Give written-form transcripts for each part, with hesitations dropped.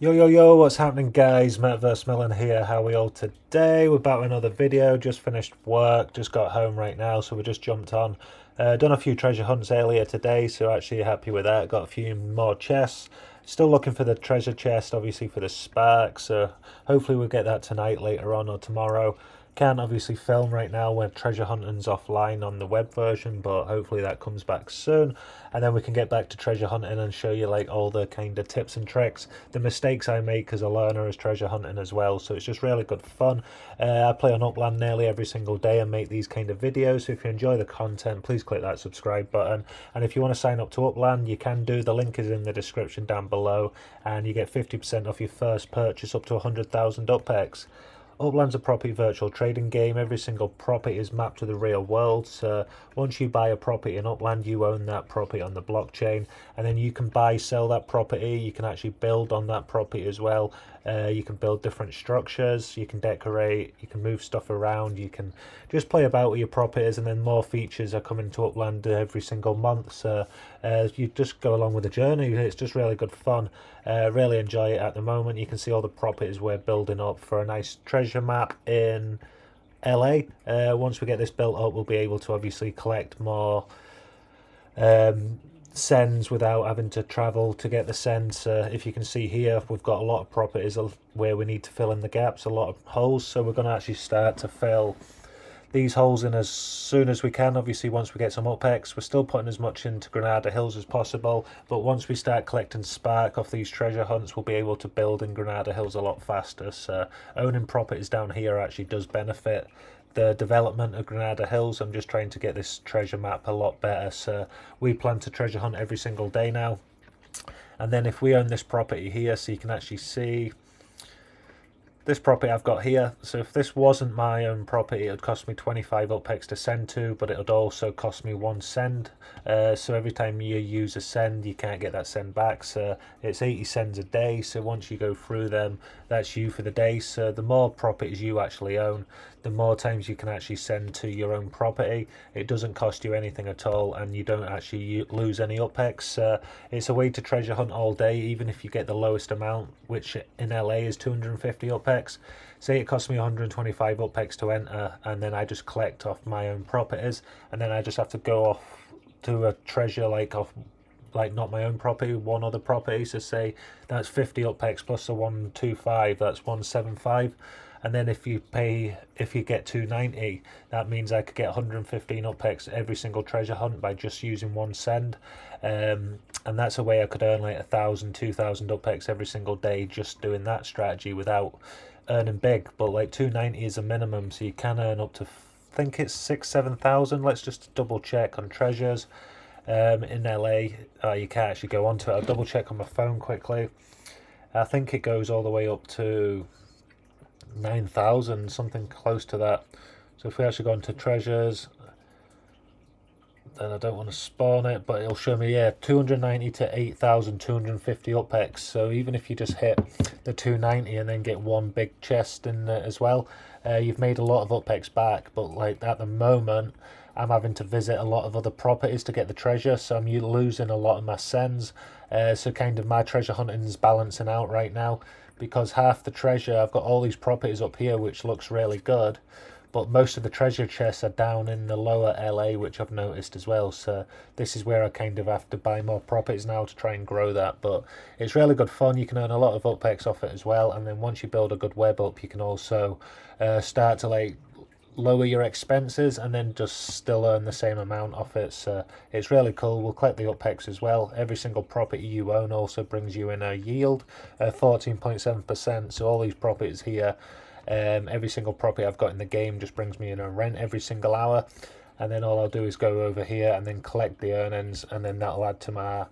Yo, what's happening, guys? METAVERSEMILLEN here. How are we all today? We're back with another video. Just finished work, just got home right now, so we just jumped on. Done a few treasure hunts earlier today, so actually happy with that. Got a few more chests. Still looking for the treasure chest, obviously, for the spark, so hopefully we'll get that tonight, later on, or tomorrow. Can't obviously film right now when treasure hunting's offline on the web version, but hopefully that comes back soon, and then we can get back to treasure hunting and show you like all the kind of tips and tricks, the mistakes I make as a learner as treasure hunting as well. So it's just really good fun. I play on Upland nearly every single day and make these kind of videos, so if you enjoy the content, please click that subscribe button, and if you want to sign up to Upland, you can do. The link is in the description down below, and you get 50% off your first purchase up to 100,000 UPEX. Upland's a property virtual trading game. Every single property is mapped to the real world. So once you buy a property in Upland, you own that property on the blockchain, and then you can buy, sell that property. You can actually build on that property as well. You can build different structures, you can decorate, you can move stuff around, you can just play about with your properties, and then more features are coming to Upland every single month. So you just go along with the journey. It's just really good fun. Really enjoy it at the moment. You can see all the properties we're building up for a nice treasure map in LA. Once we get this built up, we'll be able to obviously collect more sends without having to travel to get the sends. If you can see here, we've got a lot of properties where we need to fill in the gaps, a lot of holes, so we're going to actually start to fill these holes in as soon as we can. Obviously, once we get some UPEX, we're still putting as much into Granada Hills as possible, but once we start collecting spark off these treasure hunts, we'll be able to build in Granada Hills a lot faster. So owning properties down here actually does benefit the development of Granada Hills. I'm just trying to get this treasure map a lot better, so we plan to treasure hunt every single day now. And then if we own this property here, so you can actually see this property I've got here, so if this wasn't my own property, it would cost me 25 UPEX to send to, but it would also cost me 1 send. So every time you use a send, you can't get that send back. So it's 80 sends a day, so once you go through them, that's you for the day. So the more properties you actually own, the more times you can actually send to your own property. It doesn't cost you anything at all, and you don't actually lose any UPEX. It's a way to treasure hunt all day, even if you get the lowest amount, which in LA is 250 UPEX. Say it costs me 125 UPEX to enter, and then I just collect off my own properties, and then I just have to go off to a treasure like not my own property, one other property. So say that's 50 UPEX plus the 125, that's 175. And then if you get 290, that means I could get 115 UPEX every single treasure hunt by just using 1 send. And that's a way I could earn like 1,000, 2,000 UPEX every single day just doing that strategy without earning big. But like 290 is a minimum, so you can earn up to, I think it's 6,000-7,000. Let's just double check on treasures. In LA, you can't actually go onto it. I'll double check on my phone quickly. I think it goes all the way up to 9,000, something close to that. So if we actually go into treasures, then I don't want to spawn it, but it'll show me, yeah, 290 to 8,250 UPEX. So even if you just hit the 290 and then get one big chest in there as well, you've made a lot of UPEX back. But like at the moment, I'm having to visit a lot of other properties to get the treasure, so I'm losing a lot of my sends. So kind of my treasure hunting is balancing out right now, because half the treasure, I've got all these properties up here which looks really good, but most of the treasure chests are down in the lower LA, which I've noticed as well. So this is where I kind of have to buy more properties now to try and grow that. But it's really good fun. You can earn a lot of UPEX off it as well, and then once you build a good web up, you can also start to like lower your expenses and then just still earn the same amount off it. So it's really cool. We'll collect the UPEX as well. Every single property you own also brings you in a yield, 14.7%. So all these properties here, every single property I've got in the game just brings me in a rent every single hour, and then all I'll do is go over here and then collect the earnings, and then that'll add to my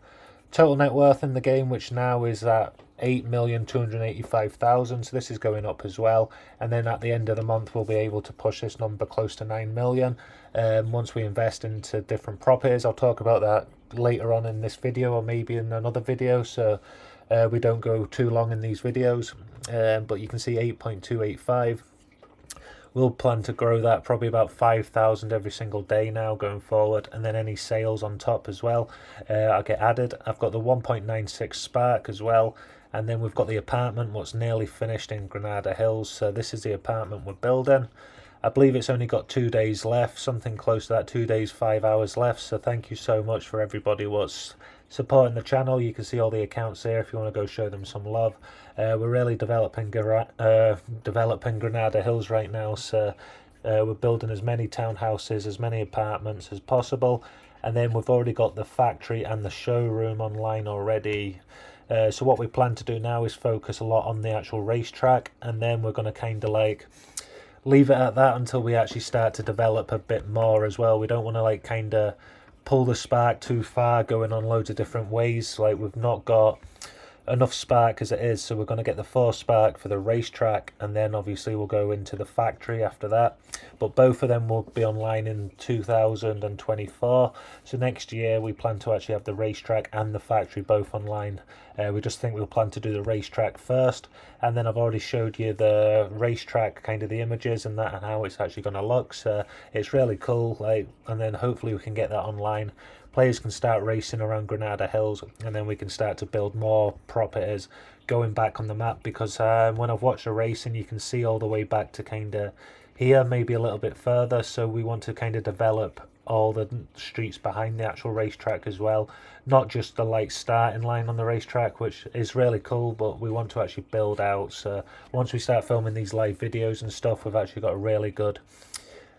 total net worth in the game, which now is at 8,285,000. So this is going up as well, and then at the end of the month we'll be able to push this number close to 9 million once we invest into different properties. I'll talk about that later on in this video, or maybe in another video, so we don't go too long in these videos. But you can see 8.285. We'll plan to grow that probably about 5,000 every single day now going forward, and then any sales on top as well I'll get added. I've got the 1.96 spark as well, And then we've got the apartment, what's nearly finished in Granada Hills. So this is the apartment we're building. I believe it's only got 2 days left, something close to that, 2 days, 5 hours left. So thank you so much for everybody what's supporting the channel. You can see all the accounts there if you want to go show them some love. We're really developing Granada Hills right now. So we're building as many townhouses, as many apartments as possible. And then we've already got the factory and the showroom online already. So what we plan to do now is focus a lot on the actual racetrack, and then we're going to kind of like leave it at that until we actually start to develop a bit more as well. We don't want to like kind of pull the spark too far, going on loads of different ways. Like, we've not got enough spark as it is, so we're going to get the 4 spark for the racetrack, and then obviously we'll go into the factory after that. But both of them will be online in 2024. So next year we plan to actually have the racetrack and the factory both online. We just think we'll plan to do the racetrack first, and then I've already showed you the racetrack, kind of the images and that, and how it's actually going to look. So it's really cool, like, and then hopefully we can get that online. Players can start racing around Granada Hills, and then we can start to build more properties going back on the map, because when I've watched the racing, you can see all the way back to kind of here, maybe a little bit further. So we want to kind of develop all the streets behind the actual racetrack as well, not just the like starting line on the racetrack, which is really cool, but we want to actually build out. So once we start filming these live videos and stuff, we've actually got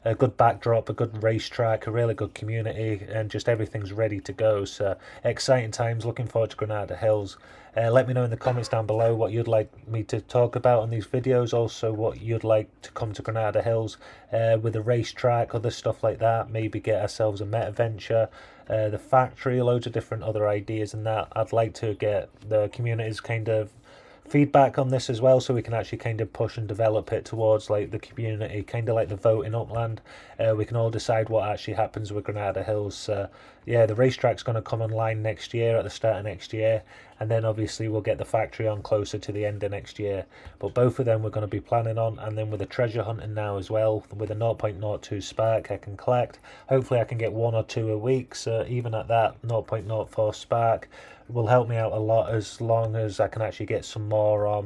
a good backdrop, a good racetrack, a really good community, and just everything's ready to go. So exciting times, looking forward to Granada Hills. Let me know in the comments down below what you'd like me to talk about on these videos, also what you'd like to come to Granada Hills with a racetrack, other stuff like that, maybe get ourselves a meta-venture, the factory, loads of different other ideas and that. I'd like to get the community's kind of feedback on this as well, so we can actually kind of push and develop it towards like the community, kind of like the vote in Upland. We can all decide what actually happens with Granada Hills. Yeah, the racetrack's going to come online next year, at the start of next year, and then obviously we'll get the factory on closer to the end of next year. But both of them we're going to be planning on, and then with the treasure hunting now as well, with a 0.02 spark I can collect. Hopefully I can get 1 or 2 a week, so even at that 0.04 spark will help me out a lot, as long as I can actually get some more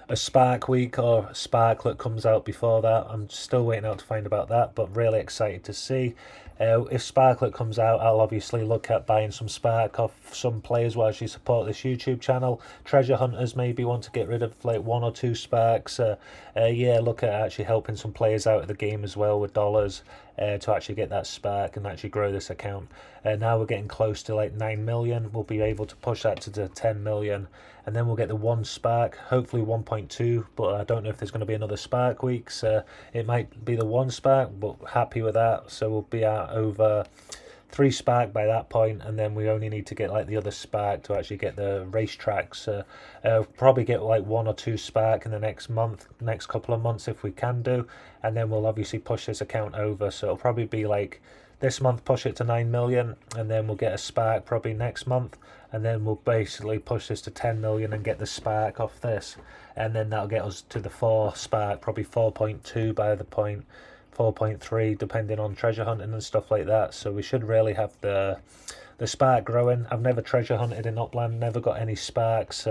a spark week or spark that comes out before that. I'm still waiting out to find about that, but really excited to see. If Sparklet comes out, I'll obviously look at buying some spark off some players who actually support this YouTube channel. Treasure hunters maybe want to get rid of like 1 or 2 sparks. Yeah, look at actually helping some players out of the game as well with dollars to actually get that spark and actually grow this account. Now we're getting close to like 9 million. We'll be able to push that to the 10 million, and then we'll get the 1 spark, hopefully 1.2, but I don't know if there's going to be another spark week, so it might be the 1 spark, but happy with that. So we'll be at over 3 spark by that point, and then we only need to get like the other spark to actually get the racetracks. Probably get like 1 or 2 spark in the next couple of months if we can do, and then we'll obviously push this account over. So it'll probably be like this month, push it to 9 million, and then we'll get a spark probably next month, and then we'll basically push this to 10 million and get the spark off this, and then that'll get us to the 4 spark, probably 4.2 by the point, 4.3 depending on treasure hunting and stuff like that. So we should really have the spark growing. I've never treasure hunted in Upland, never got any sparks.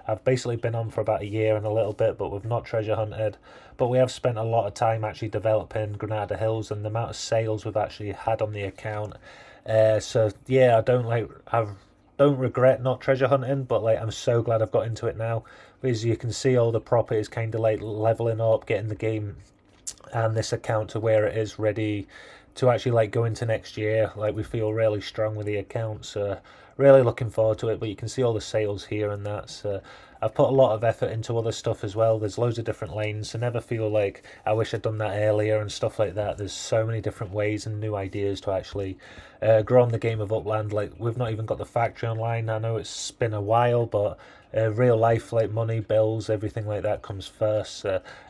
I've basically been on for about a year and a little bit, but we've not treasure hunted. But we have spent a lot of time actually developing Granada Hills, and the amount of sales we've actually had on the account. So yeah, I don't regret not treasure hunting, but like I'm so glad I've got into it now. As you can see, all the properties kind of like leveling up, getting the game and this account to where it is ready to actually like go into next year. Like, we feel really strong with the account, so really looking forward to it. But you can see all the sales here and that, so I've put a lot of effort into other stuff as well. There's loads of different lanes, so never feel like I wish I'd done that earlier and stuff like that. There's so many different ways and new ideas to actually grow on the game of Upland. Like, we've not even got the factory online. I know it's been a while, but real life, like money, bills, everything like that comes first.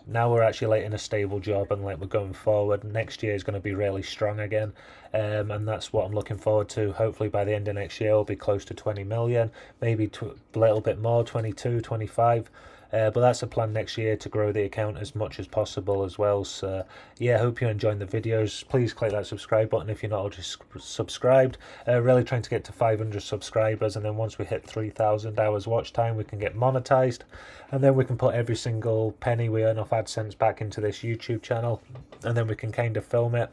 Now we're actually like in a stable job, and like we're going forward. Next year is going to be really strong again, and that's what I'm looking forward to. Hopefully by the end of next year I'll be probably close to 20 million, maybe a little bit more, 22, 25. But that's a plan next year to grow the account as much as possible as well. So yeah, hope you're enjoying the videos. Please click that subscribe button if you're not already subscribed. Really trying to get to 500 subscribers, and then once we hit 3,000 hours watch time, we can get monetized, and then we can put every single penny we earn off AdSense back into this YouTube channel, and then we can kind of film it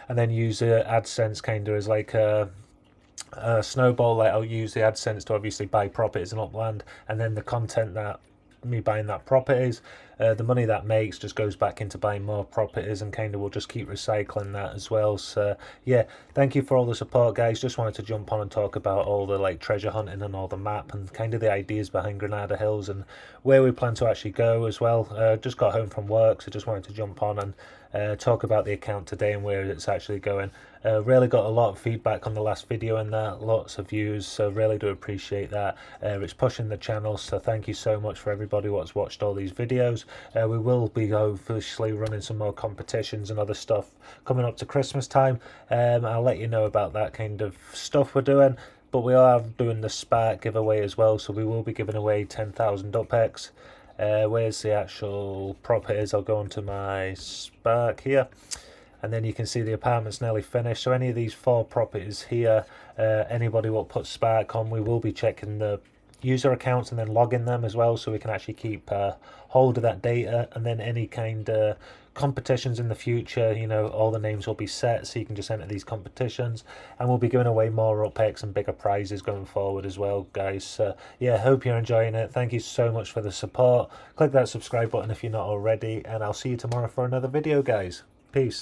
and then use AdSense kind of as like a snowball. Like, I'll use the AdSense to obviously buy properties in Upland, and then the content that me buying that properties, the money that makes just goes back into buying more properties, and kind of we'll just keep recycling that as well. So yeah, thank you for all the support, guys. Just wanted to jump on and talk about all the like treasure hunting and all the map and kind of the ideas behind Granada Hills and where we plan to actually go as well. Just got home from work, so just wanted to jump on and talk about the account today and where it's actually going. Really got a lot of feedback on the last video and that, lots of views, so really do appreciate that. It's pushing the channel, so thank you so much for everybody what's watched all these videos. We will be officially running some more competitions and other stuff coming up to Christmas time. I'll let you know about that kind of stuff we're doing, but we are doing the Spark giveaway as well, so we will be giving away 10,000 UPEX. Where's the actual properties? I'll go onto my Spark here, and then you can see the apartment's nearly finished. So any of these 4 properties here, anybody will put Spark on, we will be checking the user accounts and then logging them as well, so we can actually keep hold of that data. And then any kind of competitions in the future, you know, all the names will be set, so you can just enter these competitions, and we'll be giving away more UPEX and bigger prizes going forward as well, guys. So yeah, hope you're enjoying it. Thank you so much for the support. Click that subscribe button if you're not already, and I'll see you tomorrow for another video, guys. Peace.